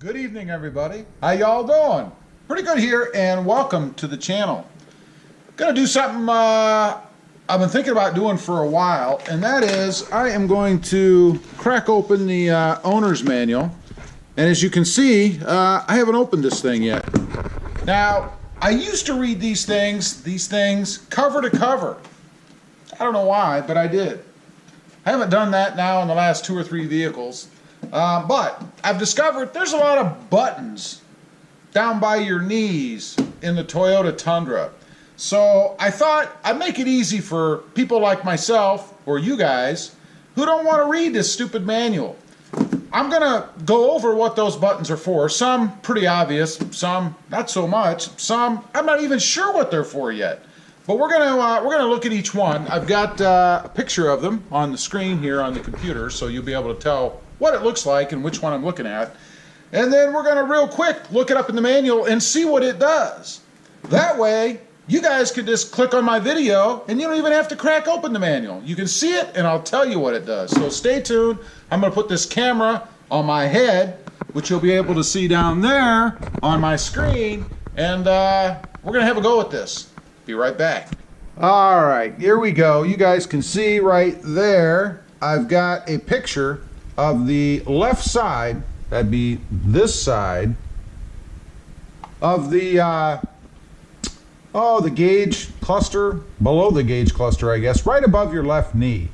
Good evening, everybody. How y'all doing? Pretty good here, and welcome to the channel. Gonna do something I've been thinking about doing for a while, and that is I am going to crack open the owner's manual. And as you can see, I haven't opened this thing yet. Now, I used to read these things cover to cover. I don't know why, but I did. I haven't done that now in the last 2 or 3 vehicles. But I've discovered there's a lot of buttons down by your knees in the Toyota Tundra. So I thought I'd make it easy for people like myself or you guys who don't want to read this stupid manual. I'm gonna go over what those buttons are for. Some pretty obvious, some not so much, some I'm not even sure what they're for yet. But we're gonna look at each one. I've got a picture of them on the screen here on the computer, so you'll be able to tell what it looks like and which one I'm looking at. And then we're gonna real quick look it up in the manual and see what it does. That way, you guys can just click on my video and you don't even have to crack open the manual. You can see it and I'll tell you what it does. So stay tuned. I'm gonna put this camera on my head, which you'll be able to see down there on my screen, and we're gonna have a go at this. Be right back. All right, here we go. You guys can see right there, I've got a picture of the left side, that'd be this side, of the the gauge cluster, below the gauge cluster, I guess, right above your left knee.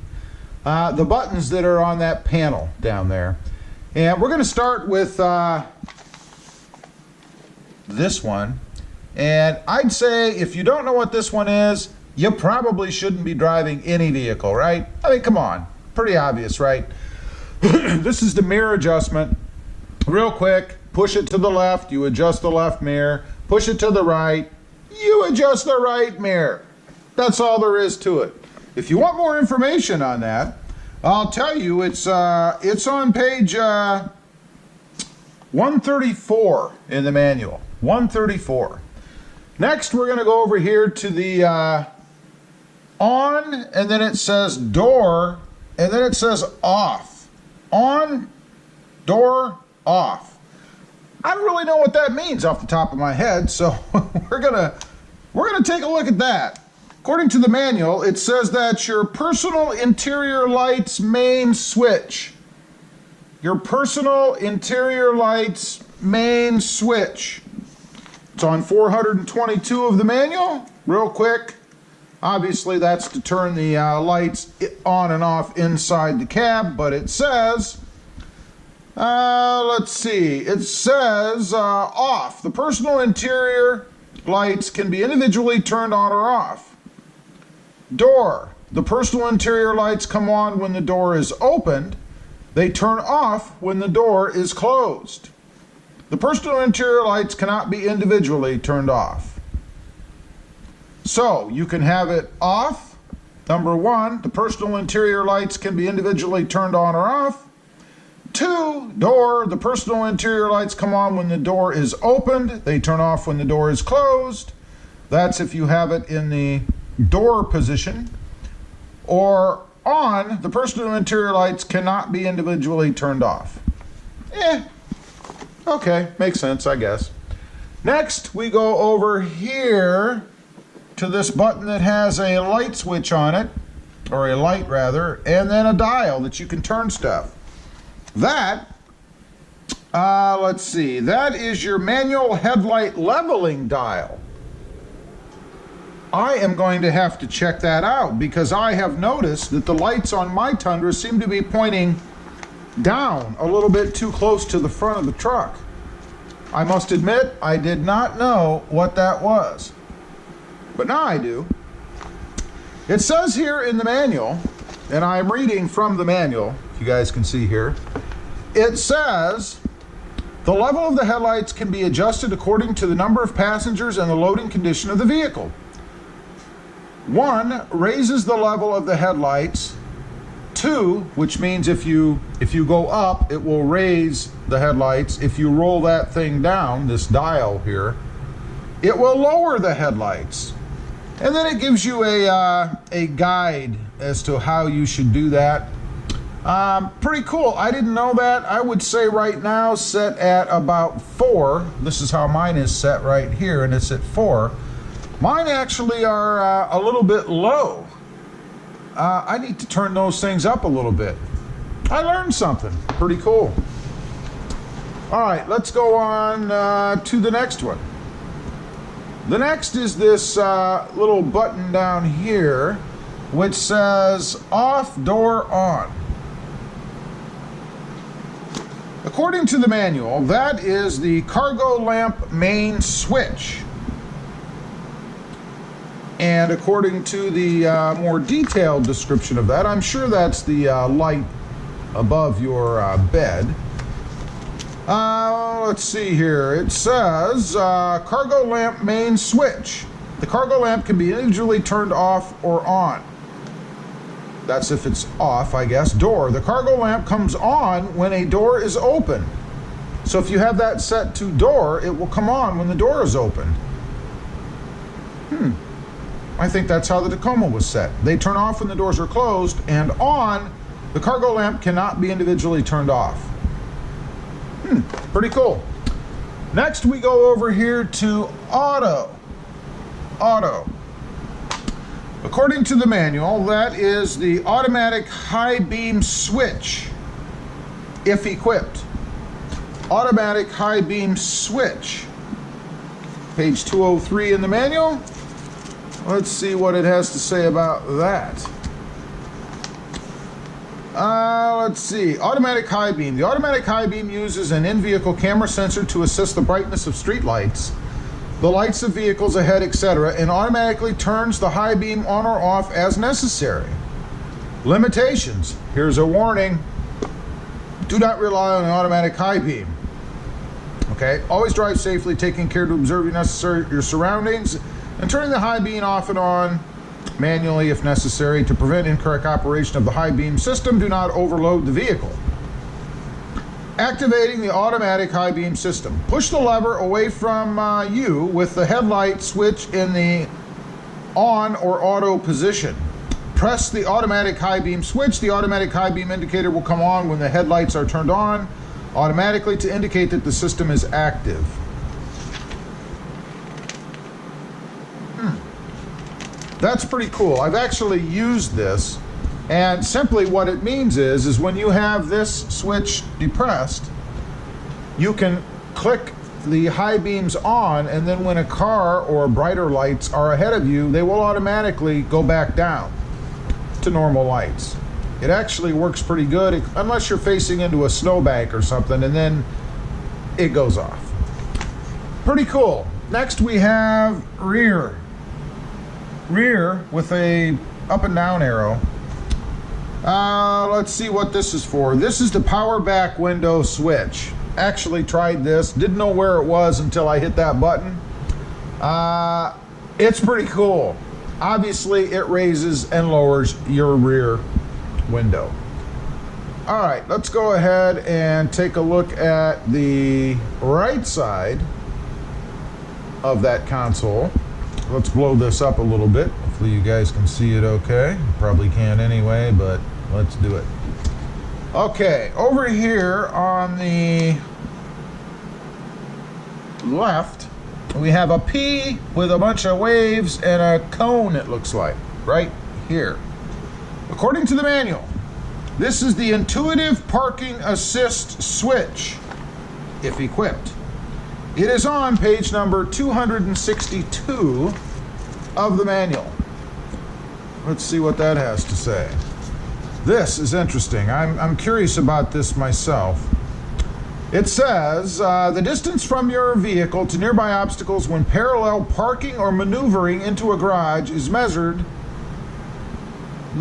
The buttons that are on that panel down there. And we're going to start with this one. And I'd say if you don't know what this one is, you probably shouldn't be driving any vehicle, right? I mean, come on. Pretty obvious, right? This is the mirror adjustment. Real quick, push it to the left, you adjust the left mirror. Push it to the right, you adjust the right mirror. That's all there is to it. If you want more information on that, I'll tell you it's on page 134 in the manual. 134. Next, we're going to go over here to the on, and then it says door, and then it says off. On, door, off. I don't really know what that means off the top of my head, so we're gonna take a look at that. According to the manual, it says that's your personal interior lights main switch. Your personal interior lights main switch. It's on 422 of the manual. Real quick, obviously that's to turn the lights on and off inside the cab, but it says, let's see, it says off. The personal interior lights can be individually turned on or off. Door. The personal interior lights come on when the door is opened. They turn off when the door is closed. The personal interior lights cannot be individually turned off. So, you can have it off. Number 1, the personal interior lights can be individually turned on or off. 2, door. The personal interior lights come on when the door is opened. They turn off when the door is closed. That's if you have it in the door position. Or on, the personal interior lights cannot be individually turned off. Okay, makes sense, I guess. Next, we go over here to this button that has a light switch on it, or a light rather, and then a dial that you can turn stuff. That, let's see, that is your manual headlight leveling dial. I am going to have to check that out because I have noticed that the lights on my Tundra seem to be pointing down a little bit too close to the front of the truck. I must admit, I did not know what that was. But now I do. It says here in the manual, and I'm reading from the manual, if you guys can see here, it says, the level of the headlights can be adjusted according to the number of passengers and the loading condition of the vehicle. 1, raises the level of the headlights. 2, which means if you go up, it will raise the headlights. If you roll that thing down, this dial here, it will lower the headlights. And then it gives you a guide as to how you should do that. Pretty cool. I didn't know that. I would say right now set at about 4. This is how mine is set right here, and it's at 4. Mine actually are a little bit low. I need to turn those things up a little bit. I learned something. Pretty cool. All right, let's go on to the next one. The next is this little button down here, which says off, door, on. According to the manual, that is the cargo lamp main switch. And according to the more detailed description of that, I'm sure that's the light above your bed. Let's see here. It says cargo lamp main switch. The cargo lamp can be individually turned off or on. That's if it's off, I guess. Door. The cargo lamp comes on when a door is open. So if you have that set to door, it will come on when the door is open. I think that's how the Tacoma was set. They turn off when the doors are closed, and on, the cargo lamp cannot be individually turned off. Pretty cool. Next we go over here to auto. Auto. According to the manual, that is the automatic high beam switch, if equipped. Automatic high beam switch. Page 203 in the manual. Let's see what it has to say about that. Let's see. Automatic high beam. The automatic high beam uses an in-vehicle camera sensor to assess the brightness of street lights, the lights of vehicles ahead, etc., and automatically turns the high beam on or off as necessary. Limitations. Here's a warning. Do not rely on an automatic high beam. Okay? Always drive safely, taking care to observe your surroundings, and turning the high beam off and on manually if necessary. To prevent incorrect operation of the high beam system, do not overload the vehicle. Activating the automatic high beam system. Push the lever away from you with the headlight switch in the on or auto position. Press the automatic high beam switch. The automatic high beam indicator will come on when the headlights are turned on automatically to indicate that the system is active. That's pretty cool. I've actually used this, and simply what it means is when you have this switch depressed, you can click the high beams on, and then when a car or brighter lights are ahead of you, they will automatically go back down to normal lights. It actually works pretty good, unless you're facing into a snowbank or something, and then it goes off. Pretty cool. Next we have rear with a up and down arrow. Let's see what this is for. This is the power back window switch. Actually tried this, didn't know where it was until I hit that button. It's pretty cool. Obviously it raises and lowers your rear window. All right, let's go ahead and take a look at the right side of that console. Let's blow this up a little bit. Hopefully you guys can see it okay. Probably can anyway, but let's do it. Okay, over here on the left, we have a P with a bunch of waves and a cone, it looks like, right here. According to the manual, this is the intuitive parking assist switch, if equipped. It is on page number 262 of the manual. Let's see what that has to say. This is interesting. I'm curious about this myself. It says, the distance from your vehicle to nearby obstacles when parallel parking or maneuvering into a garage is measured.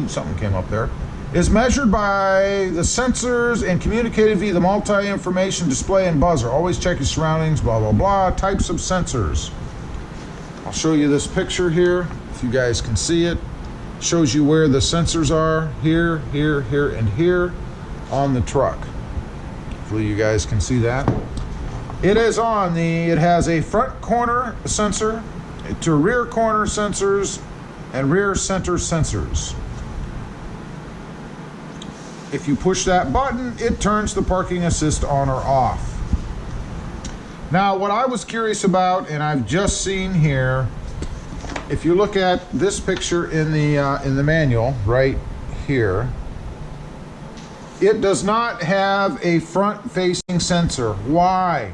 Something came up there. Is measured by the sensors and communicated via the multi-information display and buzzer. Always check your surroundings, blah, blah, blah. Types of sensors. I'll show you this picture here, if you guys can see it. Shows you where the sensors are, here, here, here, and here on the truck. Hopefully you guys can see that. It is on it has a front corner sensor, to rear corner sensors, and rear center sensors. if you push that button, it turns the parking assist on or off. Now, what I was curious about, and I've just seen here, if you look at this picture in the manual right here, it does not have a front-facing sensor. Why?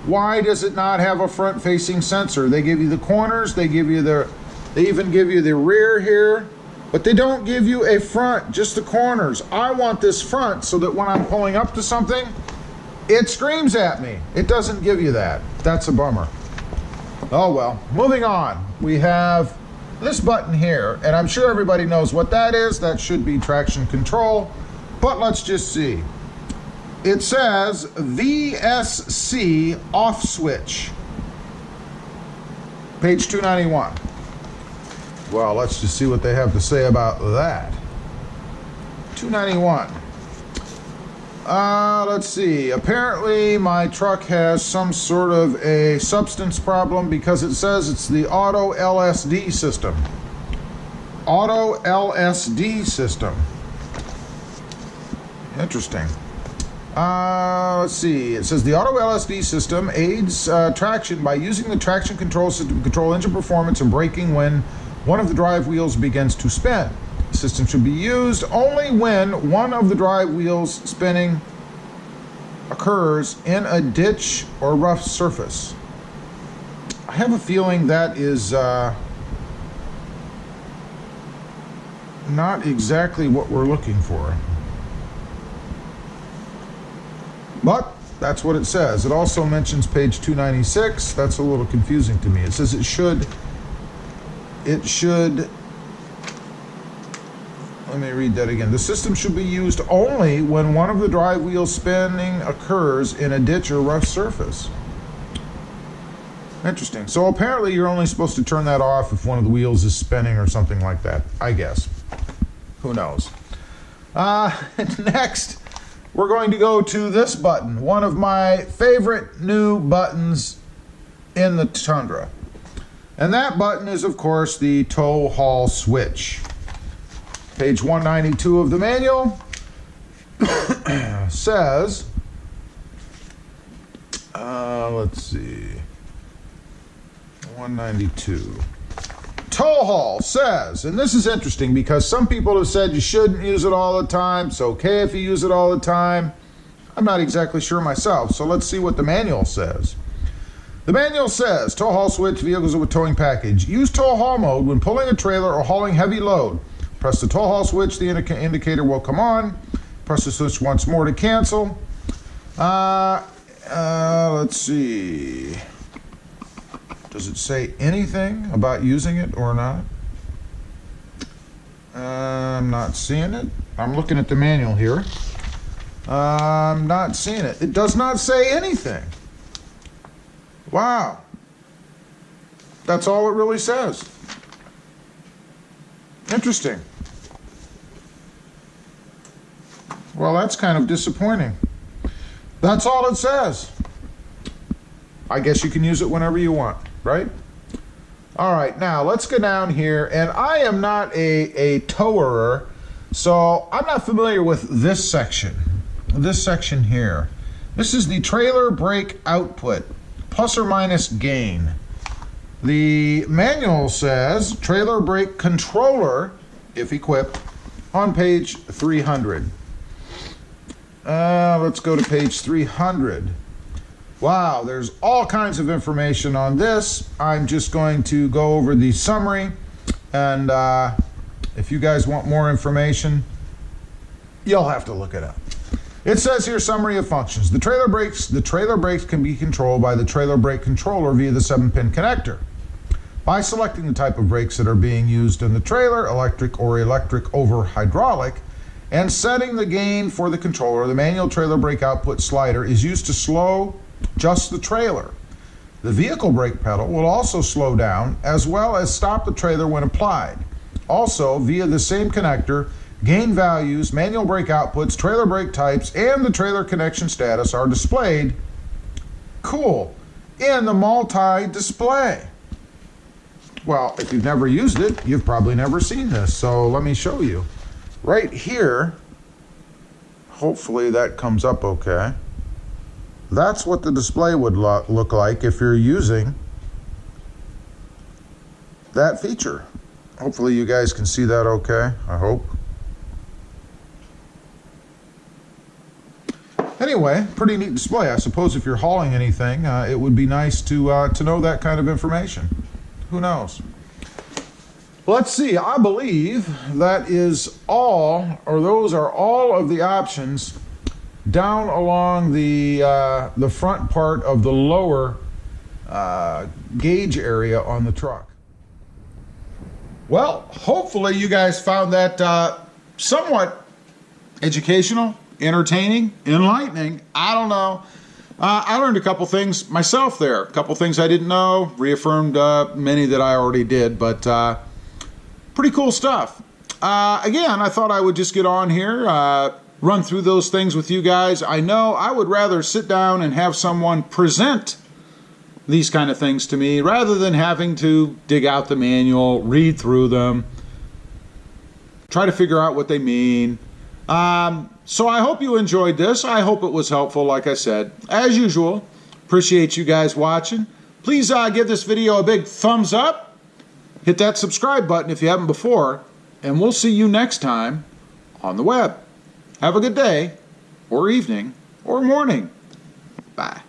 Why does it not have a front-facing sensor? They give you the corners, they even give you the rear here, but they don't give you a front, just the corners. I want this front so that when I'm pulling up to something, it screams at me. It doesn't give you that. That's a bummer. Oh well, moving on. We have this button here, and I'm sure everybody knows what that is. That should be traction control, but let's just see. It says VSC off switch. Page 291. Well, let's just see what they have to say about that. 291. Let's see. Apparently my truck has some sort of a substance problem because it says it's the auto LSD system. Auto LSD system. Interesting. Let's see. It says the auto LSD system aids traction by using the traction control system to control engine performance and braking when one of the drive wheels begins to spin. The system should be used only when one of the drive wheels spinning occurs in a ditch or rough surface. I have a feeling that is not exactly what we're looking for. But that's what it says. It also mentions page 296. That's a little confusing to me. It says it should, let me read that again. The system should be used only when one of the drive wheels spinning occurs in a ditch or rough surface. Interesting. So apparently you're only supposed to turn that off if one of the wheels is spinning or something like that, I guess. Who knows? Next, we're going to go to this button, one of my favorite new buttons in the Tundra. And that button is, of course, the tow haul switch. Page 192 of the manual says, let's see, 192. Tow haul says, and this is interesting because some people have said you shouldn't use it all the time. It's okay if you use it all the time. I'm not exactly sure myself, so let's see what the manual says. The manual says, tow haul switch, vehicles with towing package. Use tow haul mode when pulling a trailer or hauling heavy load. Press the tow haul switch, the indicator will come on. Press the switch once more to cancel. Let's see. Does it say anything about using it or not? I'm not seeing it. I'm looking at the manual here. I'm not seeing it. It does not say anything. Wow. That's all it really says. Interesting. Well, that's kind of disappointing. That's all it says. I guess you can use it whenever you want, right? All right, now let's go down here, and I am not a tower, so I'm not familiar with this section. This section here. This is the trailer brake output, plus or minus gain. The manual says trailer brake controller, if equipped, on page 300. Let's go to page 300. Wow, there's all kinds of information on this. I'm just going to go over the summary, and if you guys want more information, you'll have to look it up. It says here, summary of functions. The trailer brakes can be controlled by the trailer brake controller via the 7-pin connector. By selecting the type of brakes that are being used in the trailer, electric or electric over hydraulic, and setting the gain for the controller, the manual trailer brake output slider is used to slow just the trailer. The vehicle brake pedal will also slow down as well as stop the trailer when applied. Also, via the same connector, gain values, manual brake outputs, trailer brake types, and the trailer connection status are displayed, cool, in the multi-display. Well, if you've never used it, you've probably never seen this, so let me show you. Right here Hopefully that comes up okay. That's what the display would look like if you're using that feature. Hopefully you guys can see that okay, I hope. Anyway, pretty neat display. I suppose if you're hauling anything, it would be nice to know that kind of information. Who knows? Let's see, I believe that is all, or those are all of the options down along the front part of the lower gauge area on the truck. Well, hopefully you guys found that somewhat educational, entertaining, enlightening. I don't know. I learned a couple things myself there. A couple things I didn't know, reaffirmed many that I already did, but pretty cool stuff. Again, I thought I would just get on here, run through those things with you guys. I know I would rather sit down and have someone present these kind of things to me rather than having to dig out the manual, read through them, try to figure out what they mean. So I hope you enjoyed this. I hope it was helpful, like I said. As usual, appreciate you guys watching. Please give this video a big thumbs up. Hit that subscribe button if you haven't before. And we'll see you next time on the web. Have a good day, or evening, or morning. Bye.